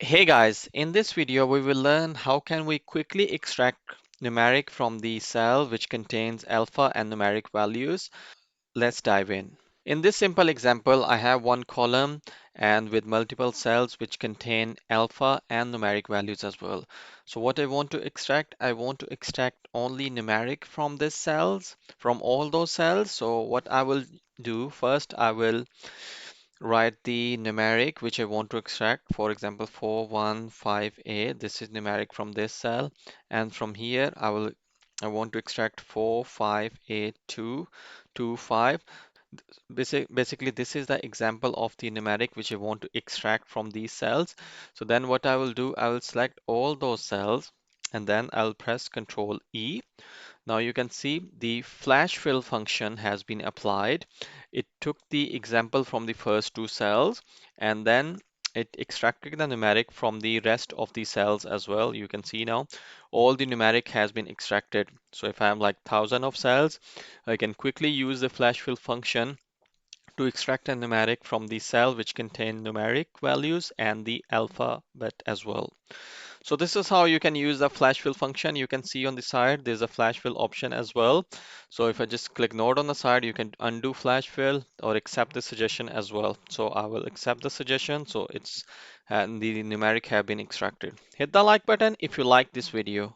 Hey guys, in this video we will learn how can we quickly extract numeric from the cell which contains alpha and numeric values. Let's dive in. In this simple example, I have one column and with multiple cells which contain alpha and numeric values as well. So what I want to extract only numeric from these cells, from all those cells. So what I will do first, I will write the numeric which I want to extract. For example, 415A. This is numeric from this cell, and from here I want to extract 458225. Basically, this is the example of the numeric which I want to extract from these cells. So then what I will do, I will select all those cells and then I'll press Control E. Now you can see the flash fill function has been applied. It took the example from the first two cells and then it extracted the numeric from the rest of the cells as well. You can see now all the numeric has been extracted. So if I have like 1,000 of cells, I can quickly use the flash fill function to extract a numeric from the cell which contain numeric values and the alphabet as well. So this is how you can use the flash fill function. You can see on the side there's a flash fill option as well. So if I just click node on the side, you can undo flash fill or accept the suggestion as well. So I will accept the suggestion. So it's and the numeric have been extracted. Hit the like button if you like this video.